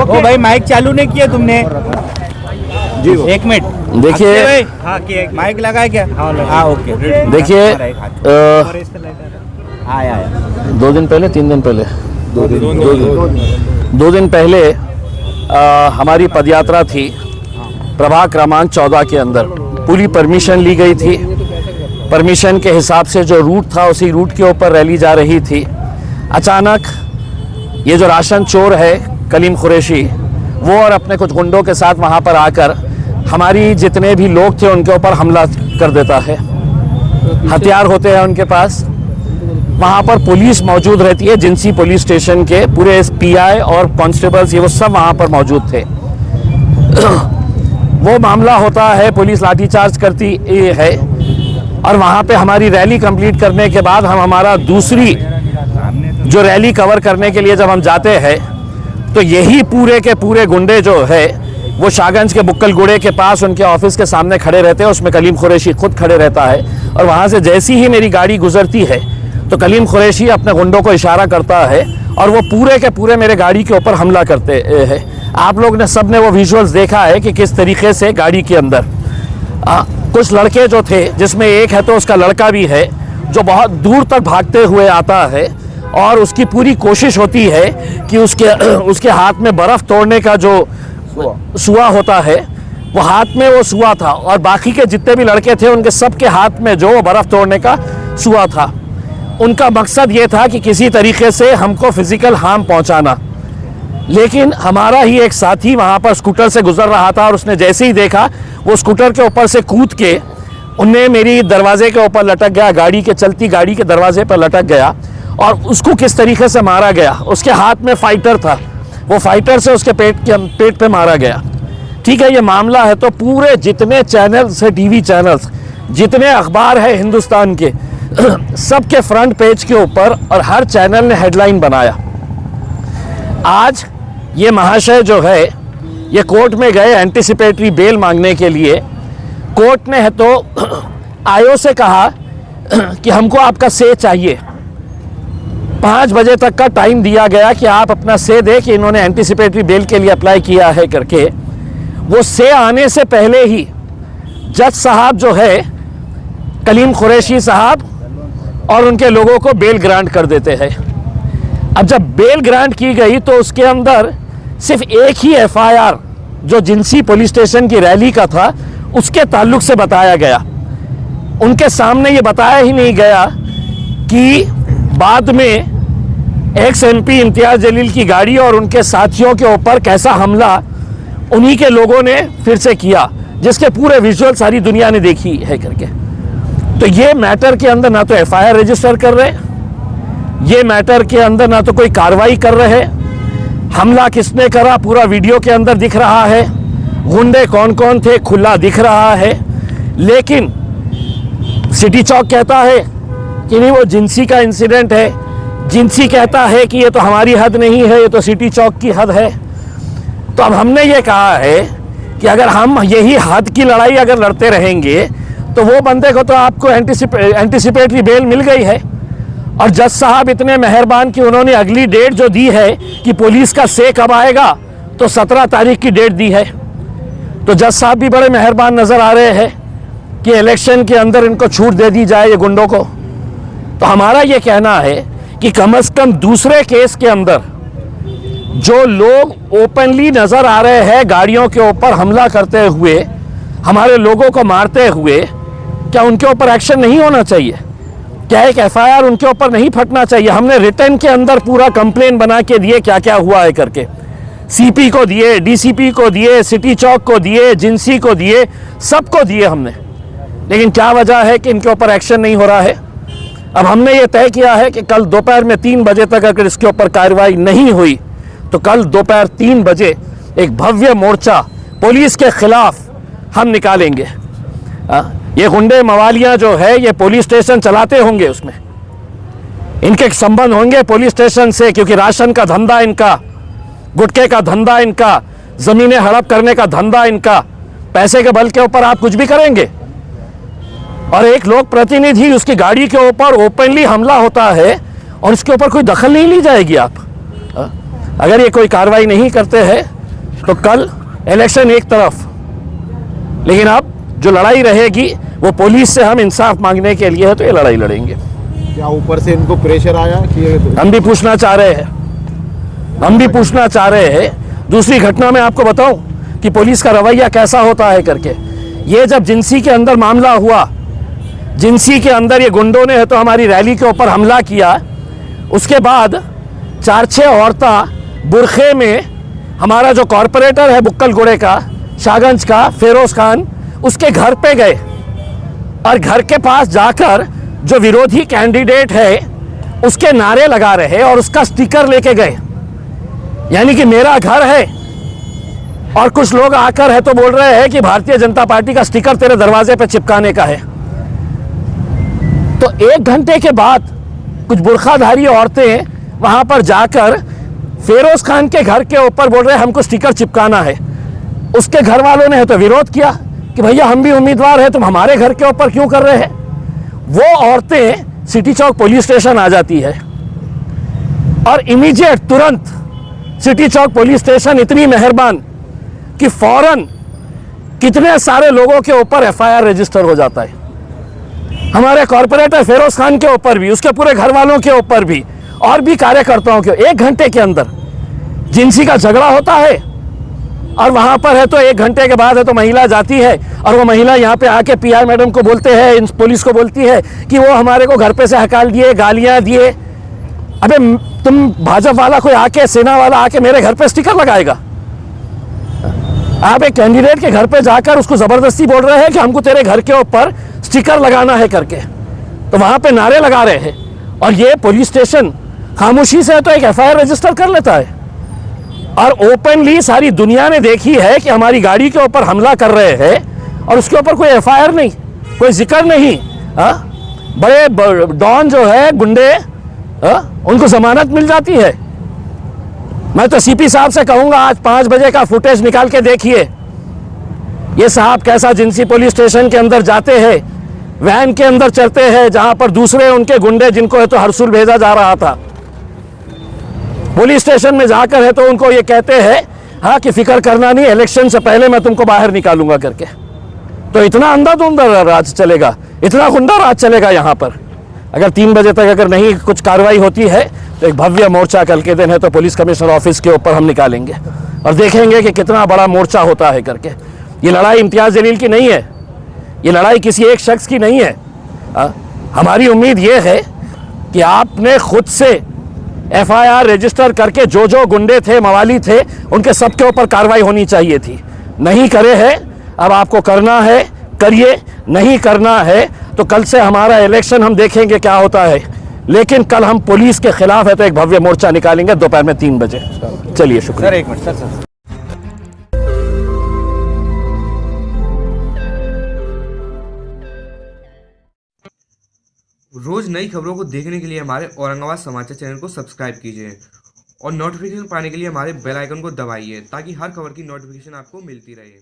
ओ भाई माइक चालू नहीं किया तुमने जी। एक मिनट देखिए, माइक लगा है क्या? हाँ ओके। देखिए, आया 2 दिन पहले 3 दिन पहले 2 दिन पहले हमारी पदयात्रा थी प्रभाग क्रमांक 14 के अंदर। पूरी परमिशन ली गई थी। परमिशन के हिसाब से जो रूट था उसी रूट के ऊपर रैली जा रही थी। अचानक ये जो राशन चोर है कलीम कुरैशी, वो और अपने कुछ गुंडों के साथ वहाँ पर आकर हमारी जितने भी लोग थे उनके ऊपर हमला कर देता है। हथियार होते हैं उनके पास। वहाँ पर पुलिस मौजूद रहती है, जिंसी पुलिस स्टेशन के पूरे पीआई और कांस्टेबल्स ये वो सब वहाँ पर मौजूद थे। वो मामला होता है, पुलिस लाठीचार्ज करती है और वहाँ पे हमारी रैली कंप्लीट करने के बाद हम हमारा दूसरी जो रैली कवर करने के लिए जब हम जाते हैं तो यही पूरे के पूरे गुंडे जो है वो शाहगंज के बुक्कलगुड़े के पास उनके ऑफिस के सामने खड़े रहते हैं। उसमें कलीम कुरैशी खुद खड़े रहता है और वहाँ से जैसी ही मेरी गाड़ी गुजरती है तो कलीम कुरैशी अपने गुंडों को इशारा करता है और वो पूरे के पूरे मेरे गाड़ी के ऊपर हमला करते हैं। आप लोग ने सब ने वो विजुअल्स देखा है कि किस तरीके से गाड़ी के अंदर कुछ लड़के जो थे, जिसमें एक है तो उसका लड़का भी है जो बहुत दूर तक भागते हुए आता है और उसकी पूरी कोशिश होती है कि उसके हाथ में बर्फ़ तोड़ने का जो सुआ होता है वो हाथ में वो सुआ था और बाकी के जितने भी लड़के थे उनके सबके हाथ में जो बर्फ़ तोड़ने का सुआ था। उनका मकसद ये था कि किसी तरीके से हमको फिज़िकल हार्म पहुंचाना। लेकिन हमारा ही एक साथी वहाँ पर स्कूटर से गुजर रहा था और उसने जैसे ही देखा वो स्कूटर के ऊपर से कूद के उन्हें मेरी दरवाजे के ऊपर लटक गया, गाड़ी के चलती गाड़ी के दरवाजे पर लटक गया और उसको किस तरीके से मारा गया। उसके हाथ में फाइटर था, वो फाइटर से उसके पेट पे मारा गया। ठीक है, ये मामला है तो पूरे जितने चैनल्स है, टीवी चैनल्स, जितने अखबार है हिंदुस्तान के, सबके फ्रंट पेज के ऊपर और हर चैनल ने हेडलाइन बनाया। आज ये महाशय जो है ये कोर्ट में गए एंटिसिपेटरी बेल मांगने के लिए। कोर्ट ने है तो आयो से कहा कि हमको आपका से चाहिए। 5 बजे तक का टाइम दिया गया कि आप अपना से दे कि इन्होंने एंटिसिपेटरी बेल के लिए अप्लाई किया है करके। वो से आने से पहले ही जज साहब जो है कलीम कुरैशी साहब और उनके लोगों को बेल ग्रांट कर देते हैं। अब जब बेल ग्रांट की गई तो उसके अंदर सिर्फ एक ही एफआईआर जो जिंसी पुलिस स्टेशन की रैली का था उसके ताल्लुक से बताया गया। उनके सामने ये बताया ही नहीं गया कि बाद में एक्स एमपी इम्तियाज जलील की गाड़ी और उनके साथियों के ऊपर कैसा हमला उन्हीं के लोगों ने फिर से किया, जिसके पूरे विजुअल सारी दुनिया ने देखी है करके। तो ये मैटर के अंदर ना तो एफआईआर रजिस्टर कर रहे, ये मैटर के अंदर ना तो कोई कार्रवाई कर रहे। हमला किसने करा पूरा वीडियो के अंदर दिख रहा है, गुंडे कौन कौन थे खुला दिख रहा है। लेकिन सिटी चौक कहता है कि नहीं वो जिंसी का इंसिडेंट है, जिंसी कहता है कि ये तो हमारी हद नहीं है, ये तो सिटी चौक की हद है। तो अब हमने ये कहा है कि अगर हम यही हद की लड़ाई अगर लड़ते रहेंगे तो वो बंदे को तो आपको एंटिसिपेटरी बेल मिल गई है और जज साहब इतने मेहरबान कि उन्होंने अगली डेट जो दी है कि पुलिस का से कब आएगा तो 17 तारीख की डेट दी है। तो जज साहब भी बड़े मेहरबान नज़र आ रहे हैं कि इलेक्शन के अंदर इनको छूट दे दी जाए ये गुंडों को। तो हमारा ये कहना है कि कम से कम दूसरे केस के अंदर जो लोग ओपनली नज़र आ रहे हैं गाड़ियों के ऊपर हमला करते हुए, हमारे लोगों को मारते हुए, क्या उनके ऊपर एक्शन नहीं होना चाहिए? क्या एक एफआईआर उनके ऊपर नहीं फटना चाहिए? हमने रिटर्न के अंदर पूरा कंप्लेन बना के दिए क्या क्या हुआ है करके, सीपी को दिए, डीसीपी को दिए, सिटी चौक को दिए, जिंसी को दिए, सबको दिए हमने। लेकिन क्या वजह है कि इनके ऊपर एक्शन नहीं हो रहा है? अब हमने ये तय किया है कि कल दोपहर में 3 बजे तक अगर इसके ऊपर कार्रवाई नहीं हुई तो कल दोपहर 3 बजे एक भव्य मोर्चा पुलिस के खिलाफ हम निकालेंगे। ये गुंडे मवालियाँ जो है ये पुलिस स्टेशन चलाते होंगे, उसमें इनके संबंध होंगे पुलिस स्टेशन से, क्योंकि राशन का धंधा इनका, गुटखे का धंधा इनका, ज़मीनें हड़प करने का धंधा इनका। पैसे के बल के ऊपर आप कुछ भी करेंगे। और एक लोक प्रतिनिधि उसकी गाड़ी के ऊपर ओपनली हमला होता है और इसके ऊपर कोई दखल नहीं ली जाएगी। आप अगर ये कोई कार्रवाई नहीं करते हैं तो कल इलेक्शन एक तरफ, लेकिन अब जो लड़ाई रहेगी वो पुलिस से हम इंसाफ मांगने के लिए है, तो ये लड़ाई लड़ेंगे। क्या ऊपर से इनको प्रेशर आया कि हम भी पूछना चाह रहे हैं, दूसरी घटना में आपको बताऊं कि पुलिस का रवैया कैसा होता है करके। ये जब जिंसी के अंदर मामला हुआ, जिंसी के अंदर ये गुंडों ने तो हमारी रैली के ऊपर हमला किया, उसके बाद 4-6 औरतें बुरखे में हमारा जो कॉरपोरेटर है बुक्कल गुड़े का, शाहगंज का, फेरोज खान, उसके घर पे गए और घर के पास जाकर जो विरोधी कैंडिडेट है उसके नारे लगा रहे और उसका स्टिकर लेके गए, यानी कि मेरा घर है। और कुछ लोग आकर है तो बोल रहे हैं कि भारतीय जनता पार्टी का स्टिकर तेरे दरवाजे पे चिपकाने का है। तो 1 घंटे के बाद कुछ बुरखाधारी औरतें वहां पर जाकर फेरोज खान के घर के ऊपर बोल रहे हैं हमको स्टिकर चिपकाना है। उसके घर वालों ने तो विरोध किया कि भैया हम भी उम्मीदवार हैं, तुम हमारे घर के ऊपर क्यों कर रहे हैं। वो औरतें सिटी चौक पुलिस स्टेशन आ जाती है और इमीडिएट तुरंत सिटी चौक पुलिस स्टेशन इतनी मेहरबान कि फौरन कितने सारे लोगों के ऊपर एफआईआर रजिस्टर हो जाता है। हमारे कॉर्पोरेटर फेरोज खान के ऊपर भी, उसके पूरे घर वालों के ऊपर भी और भी कार्यकर्ताओं के 1 घंटे के अंदर जिनसी का झगड़ा होता है। और वहां पर है तो 1 घंटे के बाद है तो महिला जाती है और वो महिला यहाँ पे आके पीआर मैडम को बोलते हैं, पुलिस को बोलती है कि वो हमारे को घर पे से हकाल दिए, गालियां दिए। अबे तुम भाजपा वाला कोई आके, सेना वाला आके मेरे घर पे स्टिकर लगाएगा? आप एक कैंडिडेट के घर पे जाकर उसको जबरदस्ती बोल रहे हैं कि हमको तेरे घर के ऊपर स्टिकर लगाना है करके, तो वहां पे नारे लगा रहे हैं। और ये पुलिस स्टेशन खामोशी से तो एक एफआईआर रजिस्टर कर लेता है और ओपनली सारी दुनिया ने देखी है कि हमारी गाड़ी के ऊपर हमला कर रहे हैं और उसके ऊपर कोई एफआईआर नहीं, कोई जिक्र नहीं। बड़े डॉन जो है गुंडे, उनको जमानत मिल जाती है। मैं तो सीपी साहब से कहूंगा आज 5 बजे का फुटेज निकाल के देखिए, ये साहब कैसा जिंसी पुलिस स्टेशन के अंदर जाते हैं, वैन के अंदर चढ़ते हैं जहां पर दूसरे उनके गुंडे जिनको है तो हरसुल भेजा जा रहा था, पुलिस स्टेशन में जाकर है तो उनको ये कहते हैं हाँ कि फिक्र करना नहीं, इलेक्शन से पहले मैं तुमको बाहर निकालूंगा करके। तो इतना अंधाधुंध राज चलेगा, इतना गुंडा राज चलेगा यहाँ पर। अगर 3 बजे तक अगर नहीं कुछ कार्रवाई होती है तो एक भव्य मोर्चा कल के दिन है तो पुलिस कमिश्नर ऑफिस के ऊपर हम निकालेंगे और देखेंगे कि कितना बड़ा मोर्चा होता है करके। ये लड़ाई इम्तियाज जलील की नहीं है, ये लड़ाई किसी एक शख्स की नहीं है। हमारी उम्मीद ये है कि आपने खुद से एफआईआर रजिस्टर करके जो जो गुंडे थे, मवाली थे, उनके सबके ऊपर कार्रवाई होनी चाहिए थी। नहीं करे है, अब आपको करना है करिए, नहीं करना है तो कल से हमारा इलेक्शन हम देखेंगे क्या होता है। लेकिन कल हम पुलिस के खिलाफ है तो एक भव्य मोर्चा निकालेंगे दोपहर में 3 बजे। चलिए शुक्रिया। Sir 1 minute sir. रोज नई खबरों को देखने के लिए हमारे औरंगाबाद समाचार चैनल को सब्सक्राइब कीजिए और नोटिफिकेशन पाने के लिए हमारे बेल आइकन को दबाइए ताकि हर खबर की नोटिफिकेशन आपको मिलती रहे।